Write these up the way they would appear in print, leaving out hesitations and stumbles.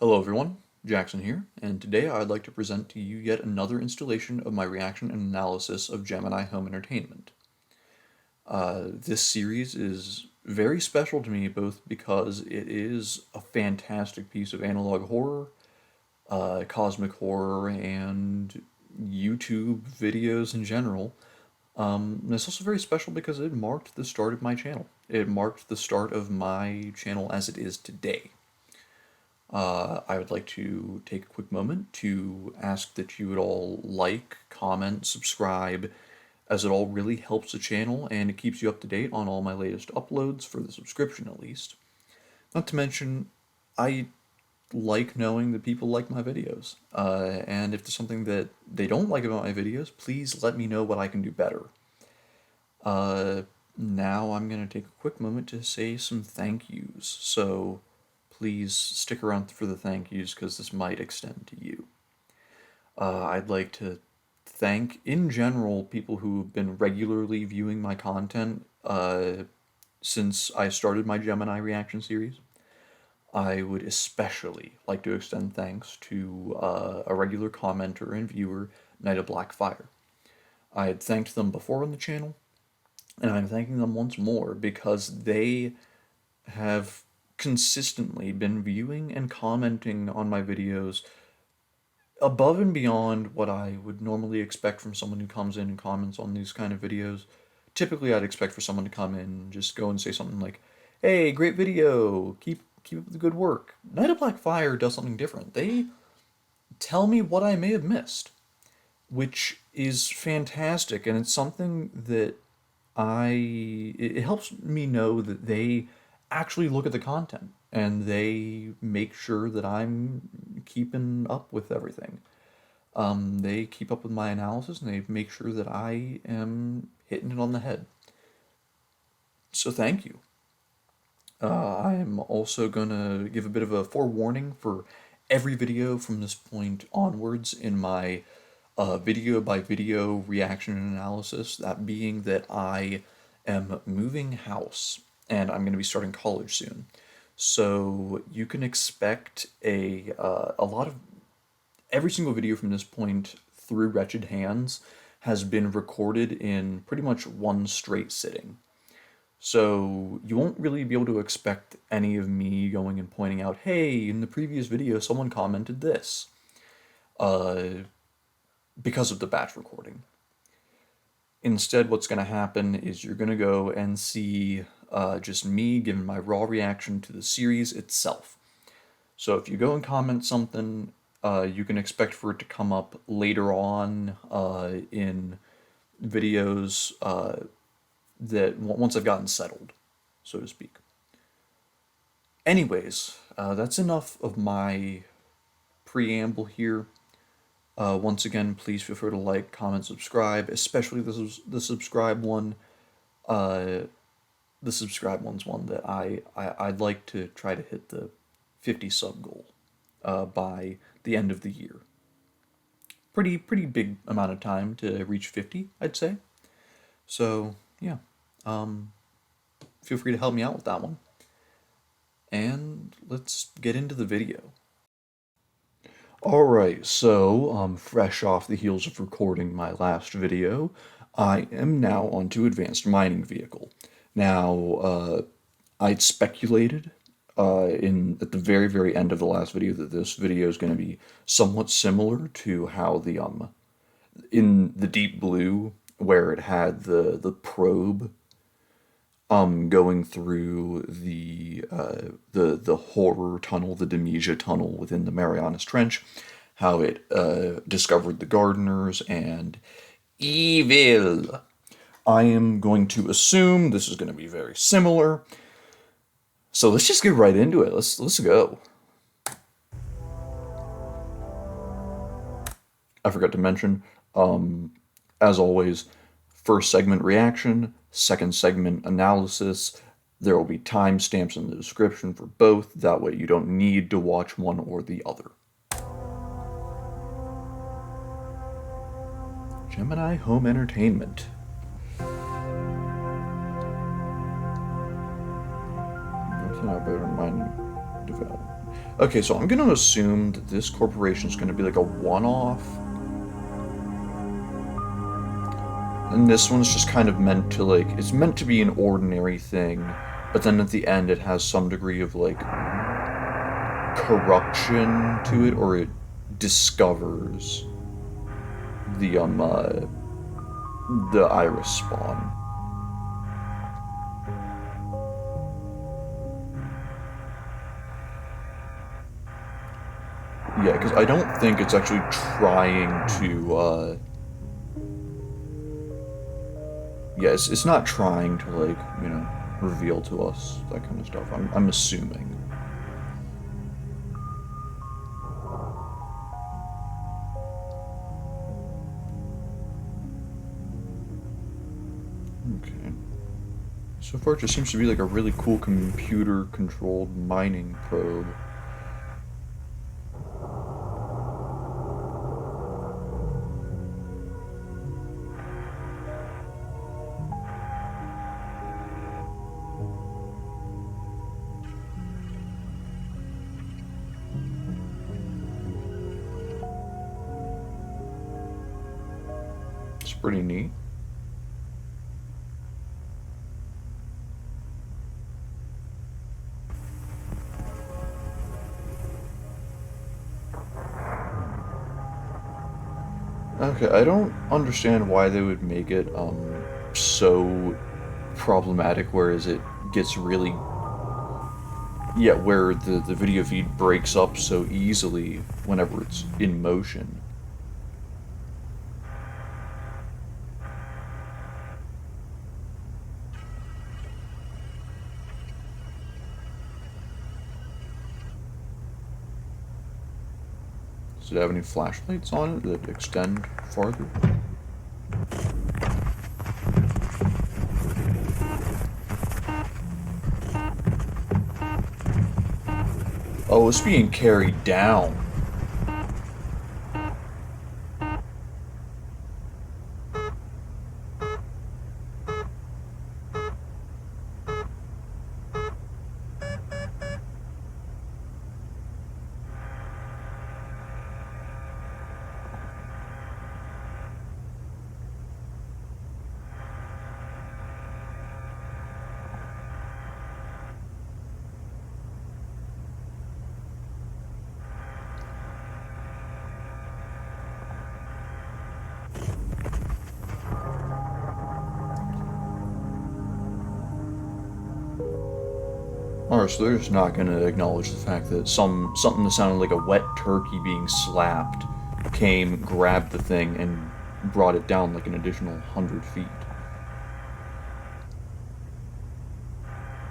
Hello everyone, Jackson here, and today I'd like to present to you yet another installation of my reaction and analysis of Gemini Home Entertainment. This series is very special to me both because it is a fantastic piece of analog horror, cosmic horror, and YouTube videos in general. And it's also very special because it marked the start of my channel. It marked the start of my channel as it is today. I would like to take a quick moment to ask that you would all like, comment, subscribe, as it all really helps the channel and it keeps you up to date on all my latest uploads, for the subscription at least. Not to mention, I like knowing that people like my videos, and if there's something that they don't like about my videos, please let me know what I can do better. Now I'm going to take a quick moment to say some thank yous, so please stick around for the thank yous because this might extend to you. I'd like to thank, in general, people who have been regularly viewing my content since I started my Gemini reaction series. I would especially like to extend thanks to a regular commenter and viewer, Night of Black Fire. I had thanked them before on the channel, and I'm thanking them once more because they have consistently been viewing and commenting on my videos above and beyond what I would normally expect from someone who comes in and comments on these kind of videos. Typically, I'd expect for someone to come in and just go and say something like, "Hey, great video, keep up the good work." Night of Black Fire does something different. They tell me what I may have missed, which is fantastic, and it's something that it helps me know that they actually look at the content and they make sure that I'm keeping up with everything. They keep up with my analysis and they make sure that I am hitting it on the head. So thank you. I am also going to give a bit of a forewarning for every video from this point onwards in my video by video reaction and analysis, that being that I am moving house and I'm going to be starting college soon. So you can expect a lot of, every single video from this point through Wretched Hands has been recorded in pretty much one straight sitting. So you won't really be able to expect any of me going and pointing out, "Hey, in the previous video someone commented this," because of the batch recording. Instead, what's going to happen is you're going to go and see just me giving my raw reaction to the series itself. So if you go and comment something, you can expect for it to come up later on in videos that once I've gotten settled, so to speak. Anyways, that's enough of my preamble here. Once again, please feel free to like, comment, subscribe, especially the subscribe one. The subscribe one's one that I'd like to try to hit the 50 sub goal by the end of the year. Pretty big amount of time to reach 50, I'd say. So yeah, feel free to help me out with that one. And let's get into the video. Alright, so fresh off the heels of recording my last video, I am now onto Advanced Mining Vehicle. Now, I'd speculated at the very end of the last video that this video is going to be somewhat similar to how the in the Deep Blue, where it had the probe going through the horror tunnel, the Demesia tunnel within the Marianas Trench, how it discovered the gardeners and evil. I am going to assume this is going to be very similar. So let's just get right into it. Let's go. I forgot to mention, as always, first segment reaction, second segment analysis. There will be timestamps in the description for both. That way you don't need to watch one or the other. Gemini Home Entertainment. That's not better than mine development. Okay, so I'm gonna assume that this corporation is gonna be like a one-off. And this one's just kind of meant to, like, it's meant to be an ordinary thing, but then at the end it has some degree of, like, corruption to it, or it discovers the iris spawn. Yeah, because I don't think it's actually trying to, yeah, it's not trying to, like, you know, reveal to us that kind of stuff. I'm assuming. Okay. So far, it just seems to be like a really cool computer-controlled mining probe. It's pretty neat. Okay, I don't understand why they would make it, so problematic, whereas it gets really... Yeah, where the video feed breaks up so easily whenever it's in motion. Does it have any flashlights on it that extend farther? Oh, it's being carried down. Alright, so they're just not gonna acknowledge the fact that something that sounded like a wet turkey being slapped came, grabbed the thing, and brought it down like an additional 100 feet.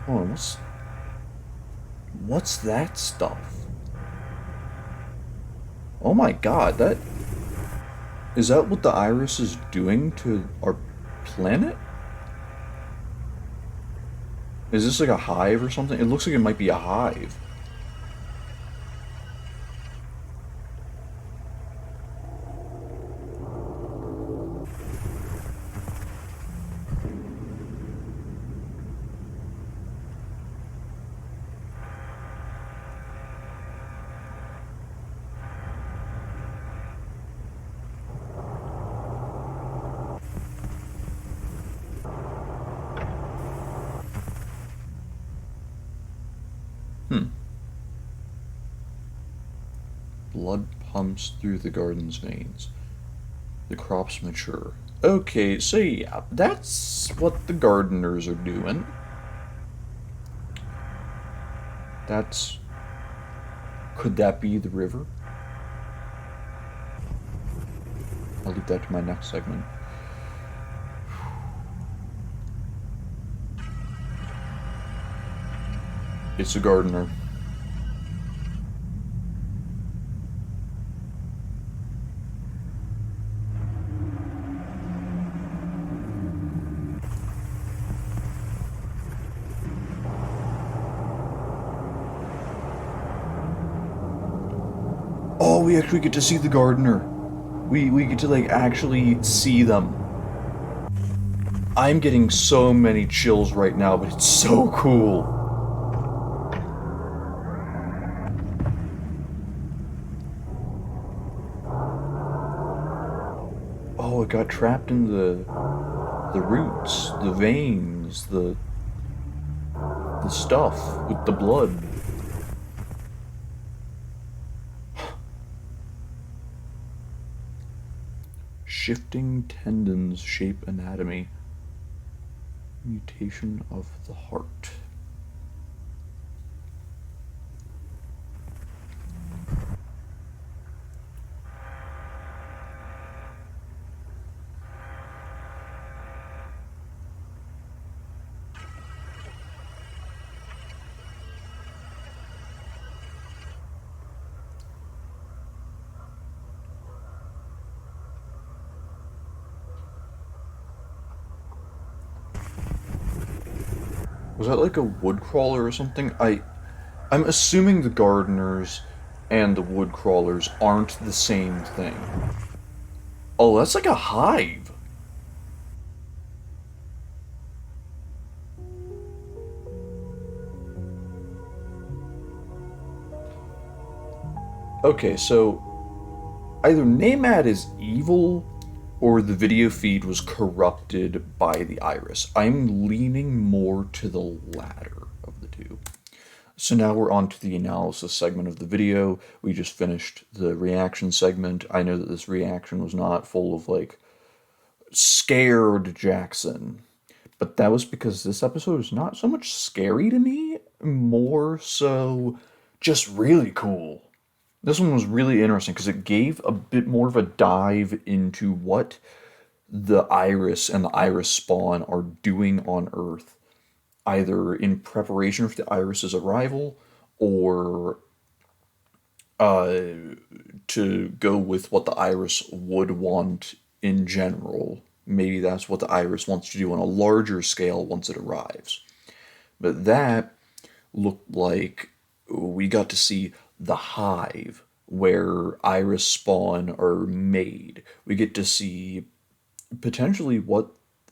Hold on, what's that stuff? Oh my god, is that what the iris is doing to our planet? Is this like a hive or something? It looks like it might be a hive. Blood pumps through the garden's veins. The crops mature. Okay, so yeah, that's what the gardeners are doing. Could that be the river? I'll leave that to my next segment. It's a gardener. Oh, we actually get to see the gardener. We get to, like, actually see them. I'm getting so many chills right now, but it's so cool. it got trapped in the roots, the veins, the stuff with the blood. Shifting tendons shape anatomy. Mutation of the heart. Was that like a wood crawler or something? I'm assuming the gardeners and the wood crawlers aren't the same thing. Oh, that's like a hive. Okay, so either Namad is evil or the video feed was corrupted by the iris. I'm leaning more to the latter of the two. So now we're on to the analysis segment of the video. We just finished the reaction segment. I know that this reaction was not full of like scared Jackson, but that was because this episode is not so much scary to me, more so just really cool. This one was really interesting because it gave a bit more of a dive into what the Iris and the Iris spawn are doing on Earth, either in preparation for the Iris's arrival or uh, to go with what the Iris would want in general. Maybe that's what the Iris wants to do on a larger scale once it arrives. But that looked like we got to see the hive where iris spawn are made. We get to see potentially what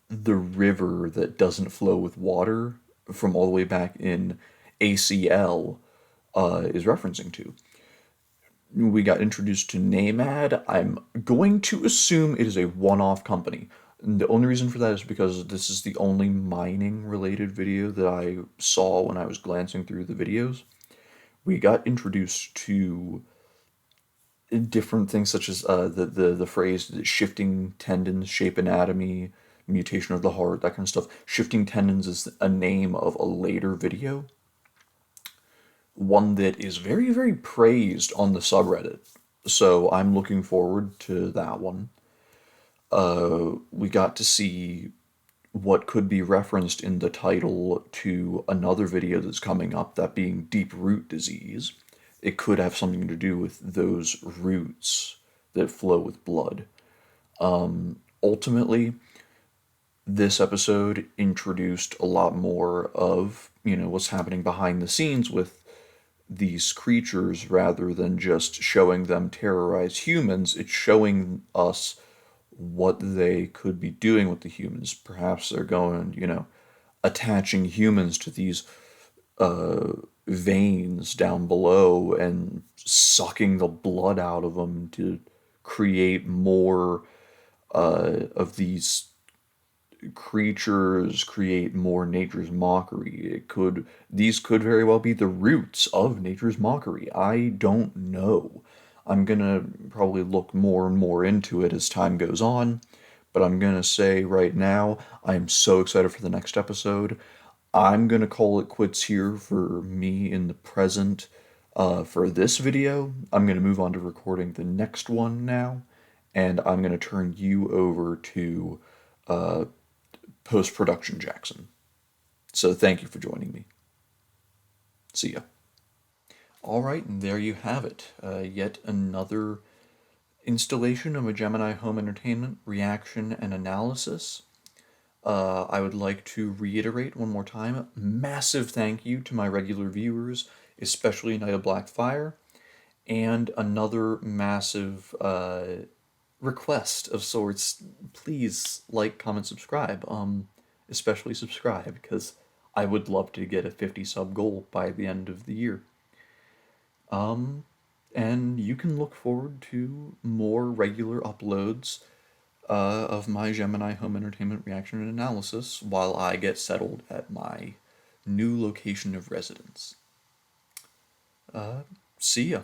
the river that doesn't flow with water from all the way back in ACL is referencing to. We got introduced to Namad. I'm going to assume it is a one-off company. And the only reason for that is because this is the only mining related video that I saw when I was glancing through the videos. We got introduced to different things such as the phrase shifting tendons, shape anatomy, mutation of the heart, that kind of stuff. Shifting tendons is a name of a later video, one that is very, very praised on the subreddit. So I'm looking forward to that one. We got to see what could be referenced in the title to another video that's coming up, that being deep root disease. It could have something to do with those roots that flow with blood. Ultimately, this episode introduced a lot more of, what's happening behind the scenes with these creatures rather than just showing them terrorize humans. It's showing us what they could be doing with the humans. Perhaps they're going, attaching humans to these veins down below and sucking the blood out of them to create more of these creatures, create more nature's mockery. These could very well be the roots of nature's mockery. I don't know. I'm gonna probably look more and more into it as time goes on, but I'm gonna say right now, I am so excited for the next episode. I'm gonna call it quits here for me in the present for this video. I'm gonna move on to recording the next one now, and I'm gonna turn you over to post-production Jackson. So thank you for joining me. See ya. All right, and there you have it. Yet another installation of a Gemini home entertainment reaction and analysis. I would like to reiterate one more time, massive thank you to my regular viewers, especially Night of Black Fire, and another massive request of sorts. Please like, comment, subscribe. Especially subscribe, because I would love to get a 50 sub goal by the end of the year. And you can look forward to more regular uploads of my Gemini home entertainment reaction and analysis while I get settled at my new location of residence. See ya.